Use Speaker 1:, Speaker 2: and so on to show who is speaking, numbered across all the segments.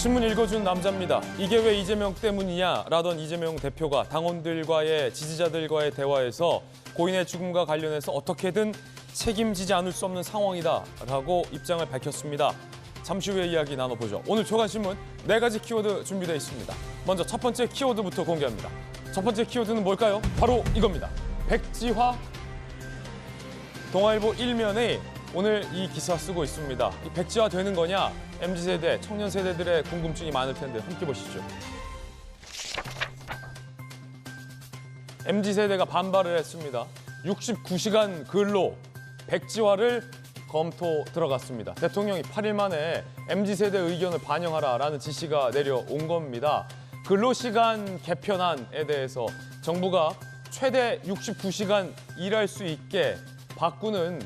Speaker 1: 신문 읽어준 남자입니다. 이게 왜 이재명 때문이냐? 라던 이재명 대표가 당원들과의 지지자들과의 대화에서 고인의 죽음과 관련해서 어떻게든 책임지지 않을 수 없는 상황이다라고 입장을 밝혔습니다. 잠시 후에 이야기 나눠보죠. 오늘 조간신문 4가지 키워드 준비되어 있습니다. 먼저 첫 번째 키워드부터 공개합니다. 첫 번째 키워드는 뭘까요? 바로 이겁니다. 백지화. 동아일보 1면에 오늘 이 기사 쓰고 있습니다. 이 백지화 되는 거냐? MZ세대, 청년 세대들의 궁금증이 많을 텐데 함께 보시죠. MZ세대가 반발을 했습니다. 69시간 근로 백지화를 검토 들어갔습니다. 대통령이 8일 만에 MZ세대 의견을 반영하라라는 지시가 내려온 겁니다. 근로시간 개편안에 대해서 정부가 최대 69시간 일할 수 있게 바꾸는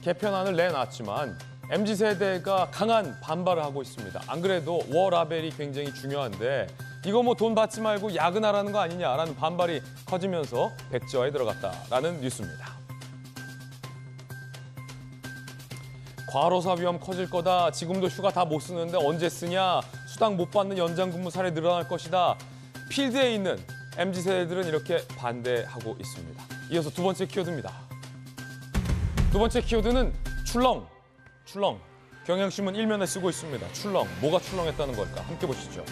Speaker 1: 개편안을 내놨지만 MZ세대가 강한 반발을 하고 있습니다. 안 그래도 워라벨이 굉장히 중요한데 이거 뭐 돈 받지 말고 야근하라는 거 아니냐라는 반발이 커지면서 백지화에 들어갔다라는 뉴스입니다. 과로사 위험 커질 거다. 지금도 휴가 다 못 쓰는데 언제 쓰냐. 수당 못 받는 연장 근무 사례 늘어날 것이다. 필드에 있는 MZ세대들은 이렇게 반대하고 있습니다. 이어서 두 번째 키워드입니다. 두 번째 키워드는 출렁. 출렁. 경향신문 1면에 쓰고 있습니다. 출렁. 뭐가 출렁했다는 걸까? 함께 보시죠.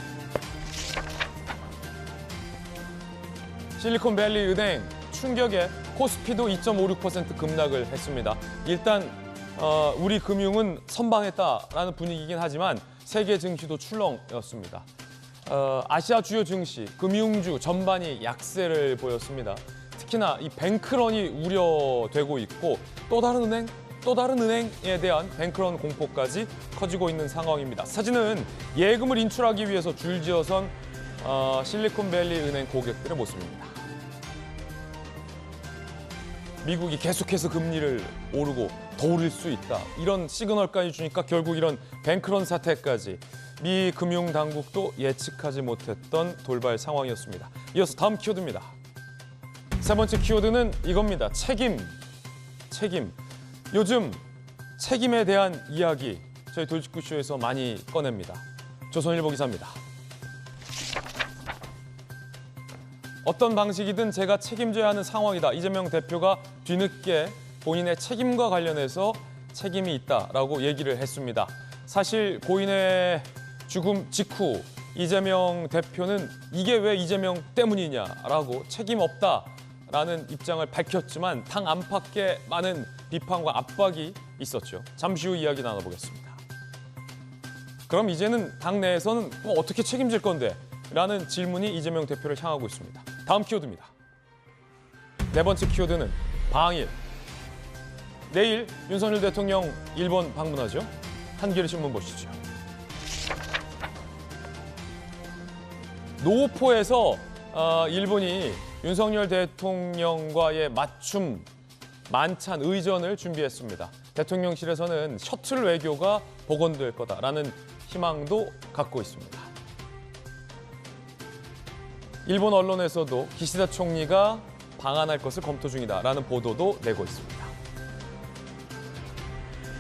Speaker 1: 실리콘밸리 은행 충격에 코스피도 2.56% 급락을 했습니다. 일단 우리 금융은 선방했다라는 분위기이긴 하지만 세계 증시도 출렁였습니다. 아시아 주요 증시, 금융주 전반이 약세를 보였습니다. 특히나 이 뱅크런이 우려되고 있고 또 다른 은행에 대한 뱅크런 공포까지 커지고 있는 상황입니다. 사진은 예금을 인출하기 위해서 줄지어선 실리콘밸리 은행 고객들의 모습입니다. 미국이 계속해서 금리를 오르고 더 오를 수 있다. 이런 시그널까지 주니까 결국 이런 뱅크런 사태까지 미 금융당국도 예측하지 못했던 돌발 상황이었습니다. 이어서 다음 키워드입니다. 세 번째 키워드는 이겁니다. 책임. 요즘 책임에 대한 이야기 저희 돌직구쇼에서 많이 꺼냅니다. 조선일보 기사입니다. 어떤 방식이든 제가 책임져야 하는 상황이다. 이재명 대표가 뒤늦게 본인의 책임과 관련해서 책임이 있다라고 얘기를 했습니다. 사실 고인의 죽음 직후 이재명 대표는 이게 왜 이재명 때문이냐라고 책임 없다라는 입장을 밝혔지만 당 안팎에 많은 비판과 압박이 있었죠. 잠시 후 이야기 나눠보겠습니다. 그럼 이제는 당 내에서는 어떻게 책임질 건데? 라는 질문이 이재명 대표를 향하고 있습니다. 다음 키워드입니다. 네 번째 키워드는 방일. 내일 윤석열 대통령 일본 방문하죠. 한겨레 신문 보시죠. 노포에서 일본이 윤석열 대통령과의 맞춤 만찬 의전을 준비했습니다. 대통령실에서는 셔틀 외교가 복원될 거다라는 희망도 갖고 있습니다. 일본 언론에서도 기시다 총리가 방한할 것을 검토 중이다라는 보도도 내고 있습니다.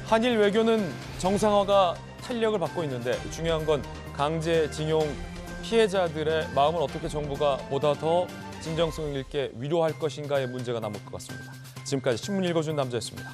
Speaker 1: 한일 외교는 정상화가 탄력을 받고 있는데 중요한 건 강제징용 피해자들의 마음을 어떻게 정부가 보다 더 진정성 있게 위로할 것인가의 문제가 남을 것 같습니다. 지금까지 신문 읽어준 남자였습니다.